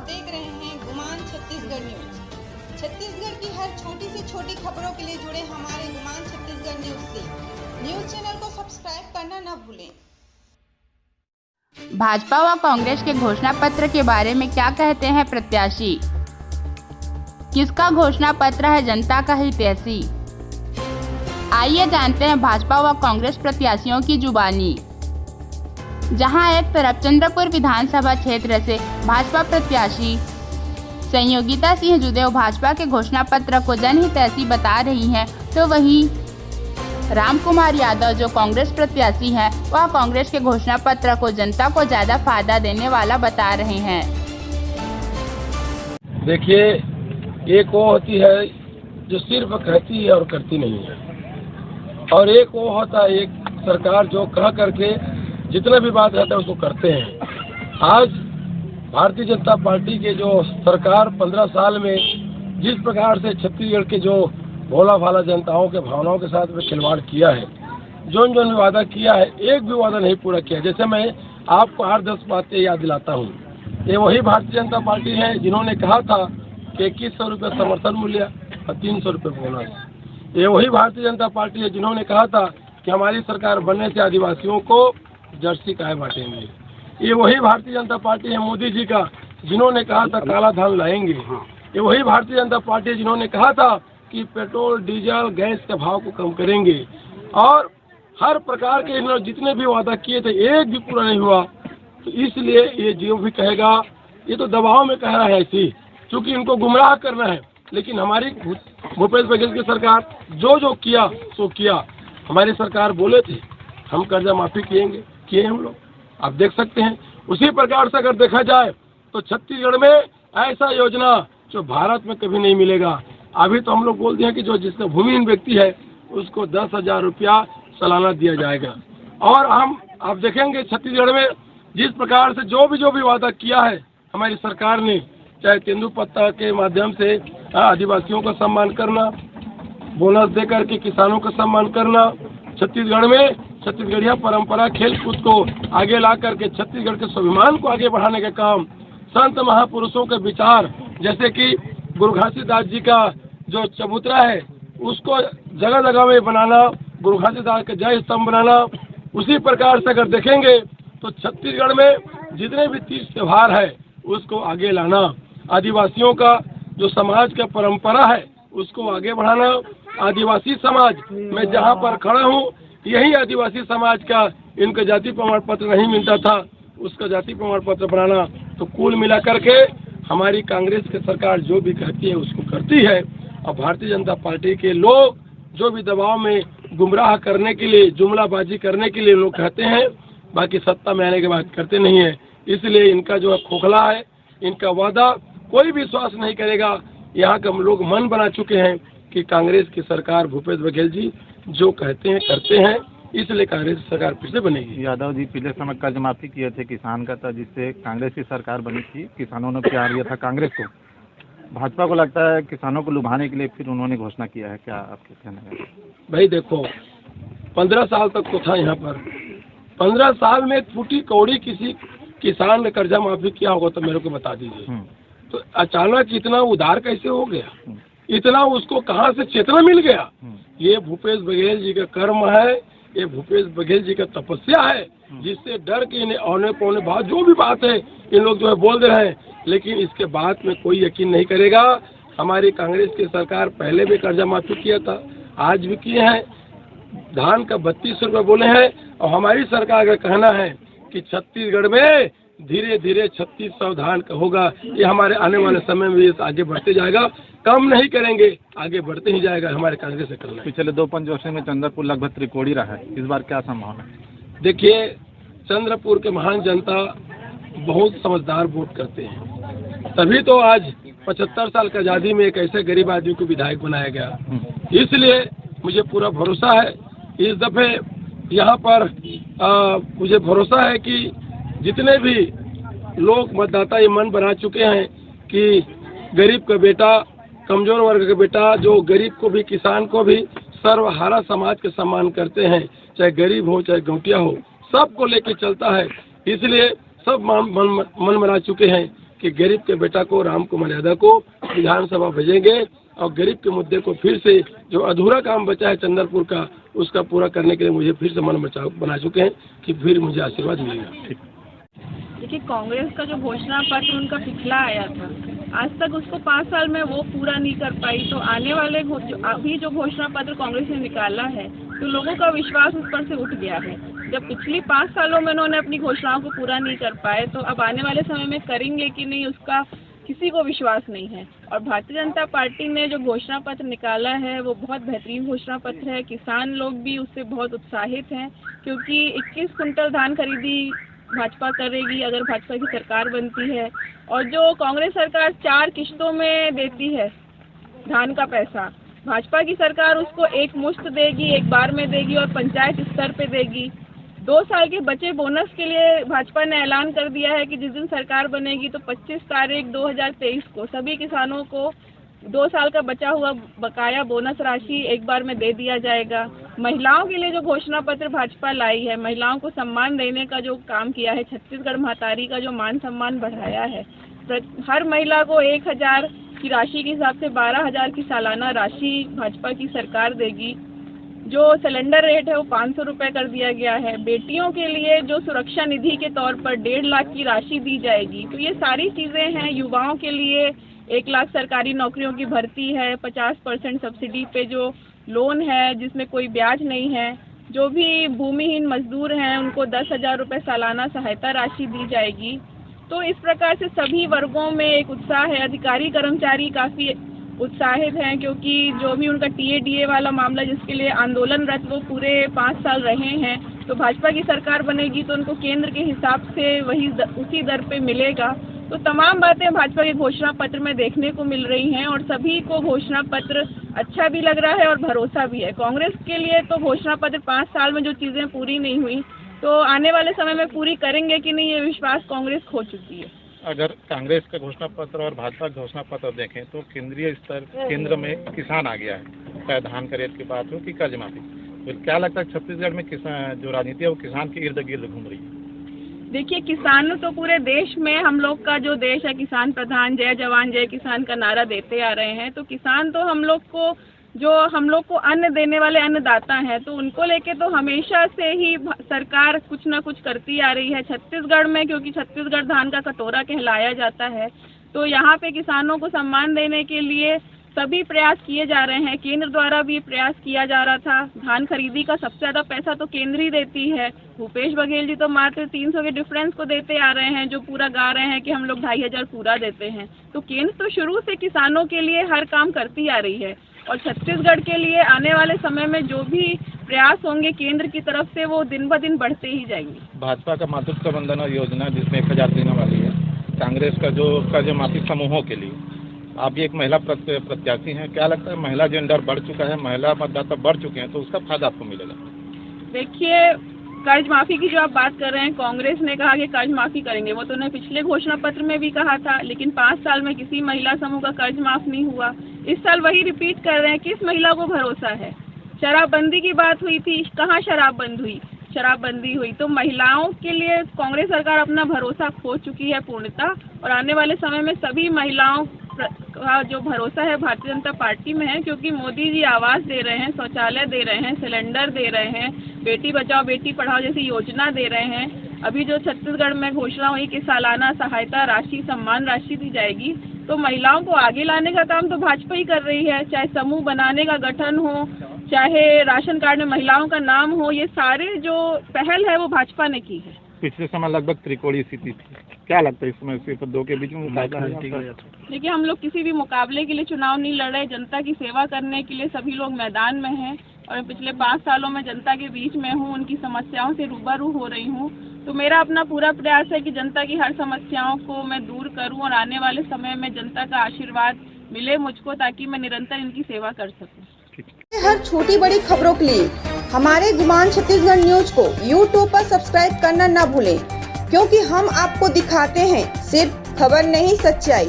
देख रहे हैं गुमान छत्तीसगढ़ न्यूज। छत्तीसगढ़ की हर छोटी से छोटी खबरों के लिए जुड़े हमारे गुमान छत्तीसगढ़ न्यूज से। न्यूज चैनल को सब्सक्राइब करना न भूलें। भाजपा व कांग्रेस के घोषणा पत्र के बारे में क्या कहते हैं प्रत्याशी? किसका घोषणा पत्र है जनता का हितैषी? आइए जानते हैं भाजपा व कांग्रेस प्रत्याशियों की जुबानी। जहां एक तरफ चंद्रपुर विधानसभा क्षेत्र से भाजपा प्रत्याशी संयोगिता सिंह जुदेव भाजपा के घोषणा पत्र को जनहितैषी बता रही हैं, तो वहीं रामकुमार यादव जो कांग्रेस प्रत्याशी हैं, वह कांग्रेस के घोषणा पत्र को जनता को ज्यादा फायदा देने वाला बता रहे हैं। देखिए, एक वो होती है जो सिर्फ कहती है और करती नहीं है, और एक वो होता है एक सरकार जो कह करके जितना भी बात रहता है उसको करते हैं। आज भारतीय जनता पार्टी के जो सरकार 15 साल में जिस प्रकार से छत्तीसगढ़ के जो भोला भाला जनताओं के भावनाओं के साथ में खिलवाड़ किया है, जो भी वादा किया है, एक भी वादा नहीं पूरा किया। जैसे मैं आपको 8-10 बातें याद दिलाता हूँ। ये वही भारतीय जनता पार्टी है जिन्होंने कहा था कि 2100 रुपये समर्थन मूल्य और 300 रुपये बोनस। ये वही भारतीय जनता पार्टी है जिन्होंने कहा था कि हमारी सरकार बनने से आदिवासियों को जर्सी गाय बांटेंगे। ये वही भारतीय जनता पार्टी है मोदी जी का जिन्होंने कहा था काला धन लाएंगे। ये वही भारतीय जनता पार्टी है जिन्होंने कहा था कि पेट्रोल डीजल गैस के भाव को कम करेंगे, और हर प्रकार के इन्होंने जितने भी वादा किए थे एक भी पूरा नहीं हुआ। तो इसलिए ये जो भी कहेगा ये तो दबाव में कह रहा है ऐसी, क्योंकि इनको गुमराह करना है। लेकिन हमारी भूपेश बघेल की सरकार जो किया सो किया। हमारी सरकार बोले थे हम कर्जा माफी किए हम लोग, आप देख सकते हैं। उसी प्रकार से अगर देखा जाए तो छत्तीसगढ़ में ऐसा योजना जो भारत में कभी नहीं मिलेगा। अभी तो हम लोग बोल दिए कि जो जिसका भूमिहीन व्यक्ति है उसको 10,000 रुपया सालाना दिया जाएगा। और हम आप देखेंगे छत्तीसगढ़ में जिस प्रकार से जो भी वादा किया है हमारी सरकार ने, चाहे तेंदुपत्ता के माध्यम से आदिवासियों का सम्मान करना, बोनस दे करके किसानों का सम्मान करना, छत्तीसगढ़ में छत्तीसगढ़िया परंपरा खेल कूद को आगे ला करके छत्तीसगढ़ के स्वाभिमान को आगे बढ़ाने का काम, संत महापुरुषों के विचार जैसे कि गुरु घासीदास जी का जो चबूतरा है उसको जगह जगह में बनाना, गुरु घासीदास का जय स्तंभ बनाना। उसी प्रकार से अगर देखेंगे तो छत्तीसगढ़ में जितने भी तीज त्योहार है उसको आगे लाना, आदिवासियों का जो समाज का परंपरा है उसको आगे बढ़ाना। आदिवासी समाज मैं जहाँ पर खड़ा हूँ यही आदिवासी समाज का इनका जाति प्रमाण पत्र नहीं मिलता था, उसका जाति प्रमाण पत्र बनाना। तो कुल मिला करके हमारी कांग्रेस की सरकार जो भी कहती है उसको करती है, और भारतीय जनता पार्टी के लोग जो भी दबाव में गुमराह करने के लिए, जुमलाबाजी करने के लिए लोग कहते हैं, बाकी सत्ता में आने के बाद करते नहीं है। इसलिए इनका जो खोखला है, इनका वादा कोई भी विश्वास नहीं करेगा। यहाँ के हम लोग मन बना चुके हैं कि कांग्रेस की सरकार भूपेश बघेल जी जो कहते हैं करते हैं, इसलिए कांग्रेस की सरकार फिर से बनेगी। यादव जी पिछले समय कर्ज माफी किए थे किसान का था, जिससे कांग्रेस की सरकार बनी थी, किसानों ने प्यार दिया था कांग्रेस को। भाजपा को लगता है किसानों को लुभाने के लिए फिर उन्होंने घोषणा किया है, क्या आपके कहना है? भाई देखो, 15 साल तक तो था यहाँ पर, 15 साल में फूटी कौड़ी किसी किसान ने कर्जा माफी किया होगा तो मेरे को बता दीजिए। तो अचानक इतना उधार कैसे हो गया, इतना उसको कहाँ से चेतना मिल गया? ये भूपेश बघेल जी का कर्म है, ये भूपेश बघेल जी का तपस्या है, जिससे डर के इन्हें औने पौने बात जो भी बात है इन लोग जो है बोल दे रहे हैं, लेकिन इसके बाद में कोई यकीन नहीं करेगा। हमारी कांग्रेस की सरकार पहले भी कर्जा माफी किया था, आज भी किए हैं। धान का 32 रुपये बोले हैं, और हमारी सरकार का कहना है कि छत्तीसगढ़ में धीरे धीरे 3600 धान का होगा। ये हमारे आने वाले समय में ये आगे बढ़ते जाएगा, कम नहीं करेंगे, आगे बढ़ते ही जाएगा। हमारे कांग्रेस से करना है। पिछले 2 पंचवर्षों में चंद्रपुर लगभग त्रिकोणी रहा है, इस बार क्या संभावना है? देखिए, चंद्रपुर के महान जनता बहुत समझदार वोट करते हैं, तभी तो आज 75 साल की आज़ादी में एक ऐसे गरीब आदमी को विधायक बनाया गया। इसलिए मुझे पूरा भरोसा है इस दफे यहाँ पर मुझे भरोसा है कि जितने भी लोग मतदाता ये मन बना चुके हैं कि गरीब का बेटा, कमजोर वर्ग का बेटा, जो गरीब को भी किसान को भी सर्वहारा समाज के सम्मान करते हैं, चाहे गरीब हो चाहे गौटिया हो, सबको लेके चलता है। इसलिए सब मन बना चुके हैं कि गरीब के बेटा को, राम को, मर्यादा को विधानसभा भेजेंगे और गरीब के मुद्दे को फिर से, जो अधूरा काम बचा है चंद्रपुर का, उसका पूरा करने के लिए मुझे फिर से मन बना चुके हैं कि फिर मुझे आशीर्वाद मिलेगा। देखिए, कांग्रेस का जो घोषणा पत्र उनका पिछला आया था, आज तक उसको 5 साल में वो पूरा नहीं कर पाई, तो आने वाले अभी जो घोषणा पत्र कांग्रेस ने निकाला है तो लोगों का विश्वास उस पर से उठ गया है। जब पिछली 5 सालों में उन्होंने अपनी घोषणाओं को पूरा नहीं कर पाए, तो अब आने वाले समय में करेंगे कि नहीं, उसका किसी को विश्वास नहीं है। और भारतीय जनता पार्टी ने जो घोषणा पत्र निकाला है वो बहुत बेहतरीन घोषणा पत्र है। किसान लोग भी उससे बहुत उत्साहित हैं, क्योंकि 21 कुंटल धान खरीदी भाजपा करेगी अगर भाजपा की सरकार बनती है, और जो कांग्रेस सरकार 4 किश्तों में देती है धान का पैसा, भाजपा की सरकार उसको एक मुश्त देगी, एक बार में देगी और पंचायत स्तर पे देगी। 2 साल के बचे बोनस के लिए भाजपा ने ऐलान कर दिया है कि जिस दिन सरकार बनेगी तो 25 तारीख 2023 को सभी किसानों को 2 साल का बचा हुआ बकाया बोनस राशि एक बार में दे दिया जाएगा। महिलाओं के लिए जो घोषणा पत्र भाजपा लाई है, महिलाओं को सम्मान देने का जो काम किया है, छत्तीसगढ़ महतारी का जो मान सम्मान बढ़ाया है, हर महिला को 1000 की राशि के हिसाब से 12,000 की सालाना राशि भाजपा की सरकार देगी। जो सिलेंडर रेट है वो 500 रुपये कर दिया गया है। बेटियों के लिए जो सुरक्षा निधि के तौर पर 1.5 लाख की राशि दी जाएगी। तो ये सारी चीज़ें हैं। युवाओं के लिए 1 लाख सरकारी नौकरियों की भर्ती है, 50% सब्सिडी पे जो लोन है जिसमें कोई ब्याज नहीं है। जो भी भूमिहीन मजदूर हैं उनको 10,000 रुपये सालाना सहायता राशि दी जाएगी। तो इस प्रकार से सभी वर्गों में एक उत्साह है। अधिकारी कर्मचारी काफ़ी उत्साहित हैं, क्योंकि जो भी उनका टीए वाला मामला जिसके लिए आंदोलनरत वो पूरे 5 साल रहे हैं, तो भाजपा की सरकार बनेगी तो उनको केंद्र के हिसाब से उसी दर पे मिलेगा। तो तमाम बातें भाजपा के घोषणा पत्र में देखने को मिल रही हैं और सभी को घोषणा पत्र अच्छा भी लग रहा है और भरोसा भी है। कांग्रेस के लिए तो घोषणा पत्र 5 साल में जो चीज़ें पूरी नहीं हुई तो आने वाले समय में पूरी करेंगे कि नहीं, ये विश्वास कांग्रेस खो चुकी है। अगर कांग्रेस का घोषणा पत्र और भाजपा का घोषणा पत्र देखें तो केंद्रीय स्तर केंद्र में किसान आ गया है, चाहे धान का रेट की बात हो कि कर्ज माफी। तो क्या लगता है छत्तीसगढ़ में किसान जो राजनीति है वो किसान के इर्द गिर्द घूम रही है? देखिए, किसान तो पूरे देश में, हम लोग का जो देश है किसान प्रधान, जय जवान जय किसान का नारा देते आ रहे हैं। तो किसान तो हम लोग को अन्न देने वाले अन्नदाता हैं, तो उनको लेके तो हमेशा से ही सरकार कुछ ना कुछ करती आ रही है। छत्तीसगढ़ में, क्योंकि छत्तीसगढ़ धान का कटोरा कहलाया जाता है, तो यहाँ पे किसानों को सम्मान देने के लिए सभी प्रयास किए जा रहे हैं। केंद्र द्वारा भी प्रयास किया जा रहा था। धान खरीदी का सबसे ज़्यादा पैसा तो केंद्र ही देती है। भूपेश बघेल जी तो मात्र 300 के डिफरेंस को देते आ रहे हैं, जो पूरा गा रहे हैं कि हम लोग 2,500 पूरा देते हैं। तो केंद्र तो शुरू से किसानों के लिए हर काम करती आ रही है और छत्तीसगढ़ के लिए आने वाले समय में जो भी प्रयास होंगे केंद्र की तरफ से वो दिन ब दिन बढ़ते ही जाएंगे। भाजपा का मातृत्व वंदना योजना जिसमें 1,000 देने वाली है, कांग्रेस का जो कर्ज माफी समूहों के लिए, आप भी एक महिला प्रत्याशी हैं, क्या लगता है महिला जेंडर बढ़ चुका है, महिला मतदाता बढ़ चुके हैं, तो उसका फायदा आपको मिलेगा? देखिए, कर्ज माफी की जो आप बात कर रहे हैं, कांग्रेस ने कहा कि कर्ज माफी करेंगे, वो तो उन्होंने पिछले घोषणा पत्र में भी कहा था, लेकिन 5 साल में किसी महिला समूह का कर्ज माफ नहीं हुआ। इस साल वही रिपीट कर रहे हैं। किस महिला को भरोसा है? शराबबंदी की बात हुई थी, कहाँ शराबबंदी हुई। तो महिलाओं के लिए कांग्रेस सरकार अपना भरोसा खो चुकी है पूर्णतः, और आने वाले समय में सभी महिलाओं का जो भरोसा है भारतीय जनता पार्टी में है, क्योंकि मोदी जी आवास दे रहे हैं, शौचालय दे रहे हैं, सिलेंडर दे रहे हैं, बेटी बचाओ बेटी पढ़ाओ जैसी योजना दे रहे हैं। अभी जो छत्तीसगढ़ में घोषणा हुई कि सालाना सहायता राशि, सम्मान राशि दी जाएगी, तो महिलाओं को आगे लाने का काम तो भाजपा ही कर रही है। चाहे समूह बनाने का गठन हो, चाहे राशन कार्ड में महिलाओं का नाम हो, ये सारे जो पहल है वो भाजपा ने की है। पिछले समय लगभग त्रिकोणीय स्थिति थी, क्या लगता है इस समय सिर्फ 2 के बीच में मुकाबला है? देखिए, हम लोग किसी भी मुकाबले के लिए चुनाव नहीं लड़ रहे, जनता की सेवा करने के लिए सभी लोग मैदान में हैं और पिछले 5 सालों में जनता के बीच में हूँ, उनकी समस्याओं से रूबरू हो रही हूँ। तो मेरा अपना पूरा प्रयास है कि जनता की हर समस्याओं को मैं दूर करूँ और आने वाले समय में जनता का आशीर्वाद मिले मुझको, ताकि मैं निरंतर इनकी सेवा कर सकूँ। हर छोटी बड़ी खबरों के लिए हमारे गुमान छत्तीसगढ़ न्यूज को YouTube पर सब्सक्राइब करना न भूलें, क्योंकि हम आपको दिखाते हैं सिर्फ खबर नहीं, सच्चाई।